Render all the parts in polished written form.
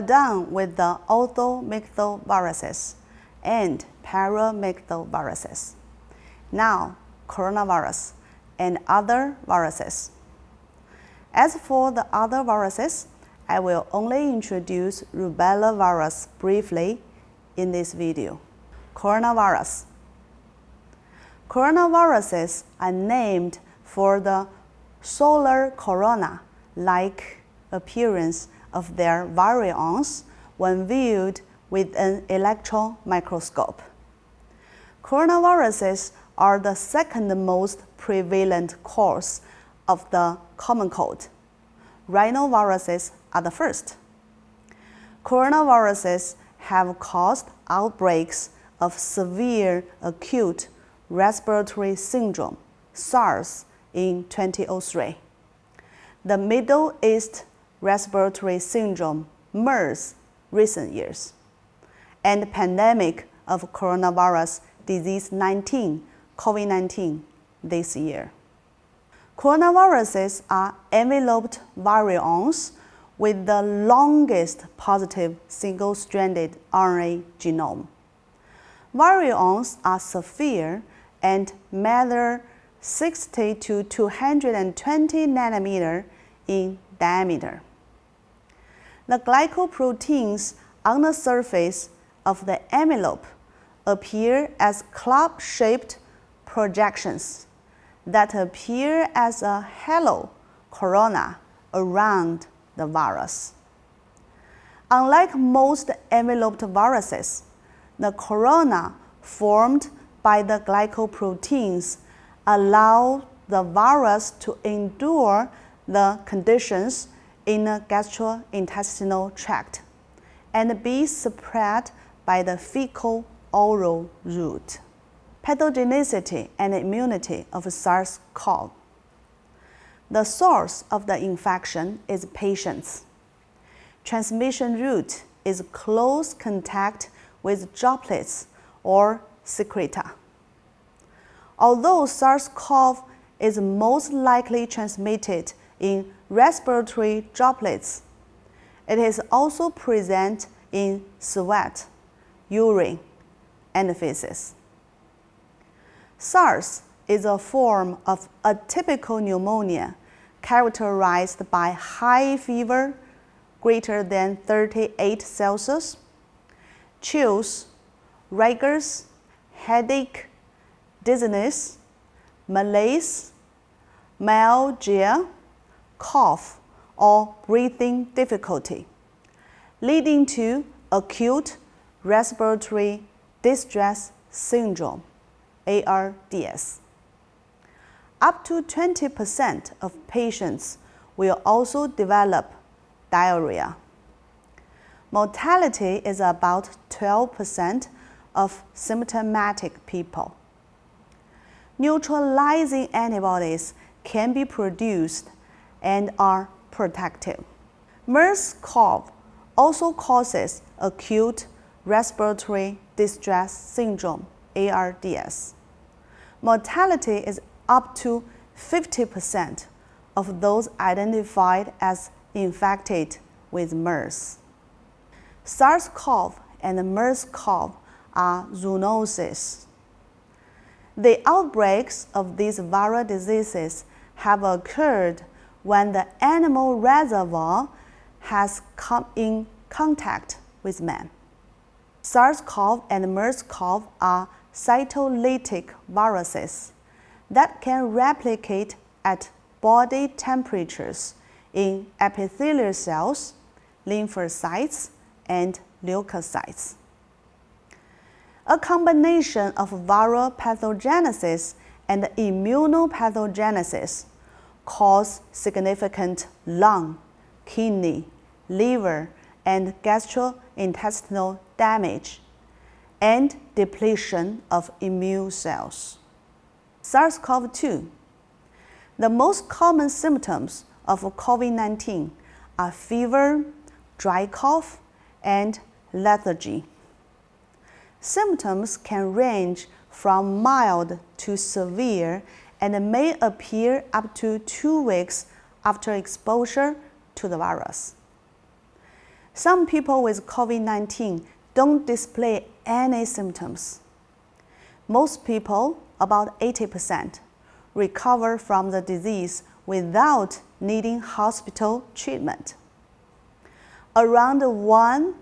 are done with the orthomyxoviruses and paramyxoviruses. Now, coronavirus and other viruses. As for the other viruses, I will only introduce Rubella virus briefly in this video. Coronavirus. Coronaviruses are named for the solar corona-like appearance of their virions when viewed with an electron microscope. Coronaviruses are the second most prevalent cause of the common cold. Rhinoviruses are the first. Coronaviruses have caused outbreaks of severe acute respiratory syndrome, SARS, in 2003. The Middle East respiratory syndrome, MERS, recent years, and the pandemic of coronavirus disease 19, COVID-19, this year. Coronaviruses are enveloped virions with the longest positive single-stranded RNA genome. Virions are severe and measure 60 to 220 nanometer in diameter. The glycoproteins on the surface of the envelope appear as club-shaped projections that appear as a halo corona around the virus. Unlike most enveloped viruses, the corona formed by the glycoproteins allow the virus to endure the conditions in the gastrointestinal tract and be spread by the fecal-oral route. Pathogenicity and immunity of SARS-CoV. The source of the infection is patients. Transmission route is close contact with droplets or secreta. Although SARS-CoV is most likely transmitted in respiratory droplets, it is also present in sweat, urine, and feces. SARS is a form of atypical pneumonia characterized by high fever greater than 38 Celsius, chills, rigors, headache, dizziness, malaise, myalgia, cough, or breathing difficulty, leading to acute respiratory distress syndrome, ARDS. Up to 20% of patients will also develop diarrhea. Mortality is about 12% of symptomatic people. Neutralizing antibodies can be produced and are protective. MERS-CoV also causes acute respiratory distress syndrome, ARDS. Mortality is up to 50% of those identified as infected with MERS. SARS-CoV and MERS-CoV are zoonoses. The outbreaks of these viral diseases have occurred when the animal reservoir has come in contact with man. SARS-CoV and MERS-CoV are cytolytic viruses that can replicate at body temperatures in epithelial cells, lymphocytes, and leukocytes. A combination of viral pathogenesis and immunopathogenesis cause significant lung, kidney, liver, and gastrointestinal damage and depletion of immune cells. SARS-CoV-2. The most common symptoms of COVID-19 are fever, dry cough, and lethargy. Symptoms can range from mild to severe and may appear up to 2 weeks after exposure to the virus. Some people with COVID-19 don't display any symptoms. Most people, about 80%, recover from the disease without needing hospital treatment. Around 1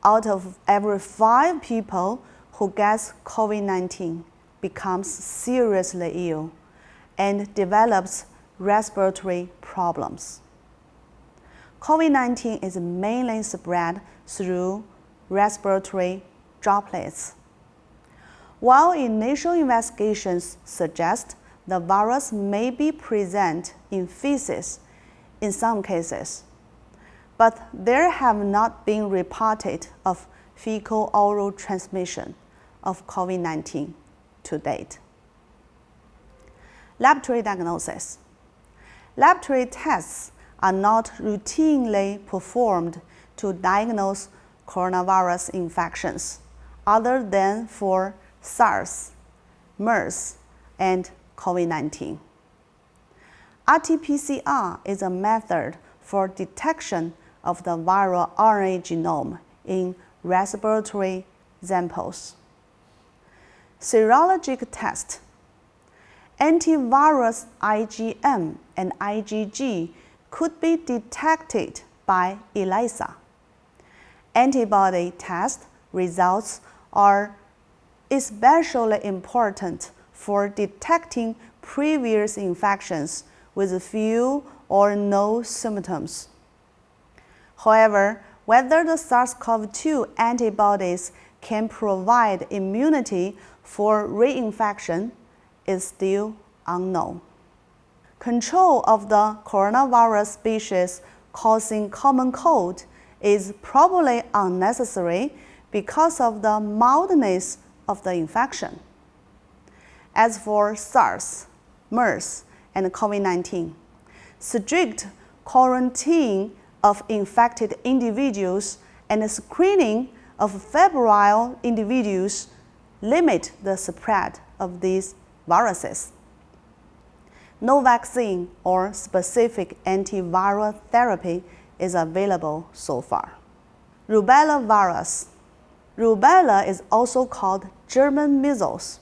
out of every 5 people who gets COVID-19 becomes seriously ill and develops respiratory problems. COVID-19 is mainly spread through respiratory droplets. While initial investigations suggest the virus may be present in feces in some cases, but there have not been reported of fecal-oral transmission of COVID-19 to date. Laboratory diagnosis. Laboratory tests are not routinely performed to diagnose coronavirus infections other than for Sars, MERS, and COVID-19. RT-PCR is a method for detection of the viral RNA genome in respiratory samples. Serologic test. Antivirus IgM and IgG could be detected by ELISA. Antibody test results are especially important for detecting previous infections with few or no symptoms. However, whether the SARS-CoV-2 antibodies can provide immunity for reinfection is still unknown. Control of the coronavirus species causing common cold is probably unnecessary because of the mildness of the infection. As for Sars, MERS, and COVID-19, strict quarantine of infected individuals and screening of febrile individuals limit the spread of these viruses. No vaccine or specific antiviral therapy is available so far. Rubella virus. Rubella is also called German measles.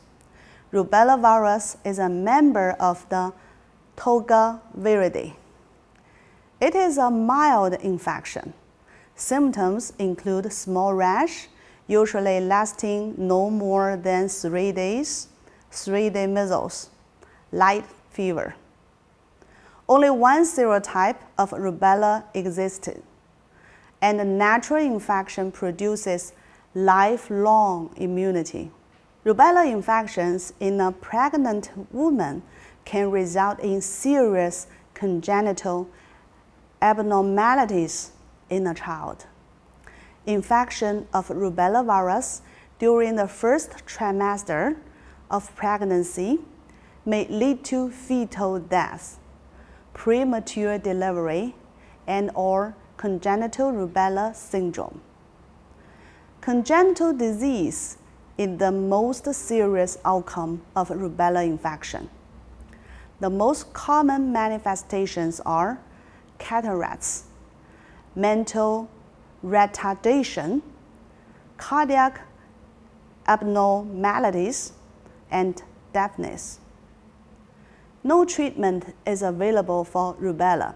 Rubella virus is a member of the Pathogenicity. It is a mild infection. Symptoms include small rash, usually lasting no more than 3 days, 3-day measles, light fever. Only one serotype of rubella existed, and natural infection produces lifelong immunity. Rubella infections in a pregnant woman can result in serious congenital abnormalities in a child. Infection of rubella virus during the first trimester of pregnancy may lead to fetal death, premature delivery, and/or congenital rubella syndrome. Congenital disease is the most serious outcome of rubella infection. The most common manifestations are cataracts, mental retardation, cardiac abnormalities, and deafness. No treatment is available for rubella.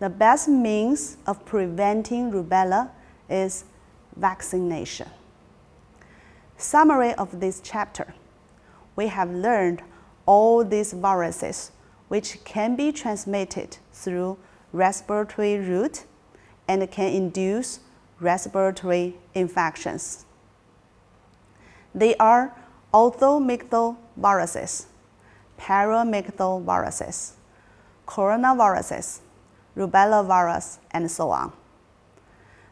The best means of preventing rubella is vaccination. Summary of this chapter. We have learned all these viruses which can be transmitted through respiratory route and can induce respiratory infections. They are orthomyxal viruses, paramyxal viruses, coronaviruses, rubella virus, and so on.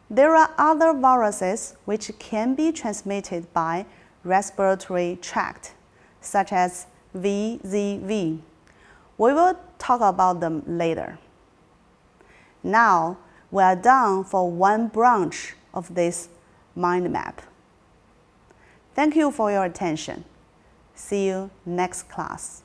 There are other viruses which can be transmitted by respiratory tract, such as VZV. We will talk about them later. Now, we are done for one branch of this mind map. Thank you for your attention. See you next class.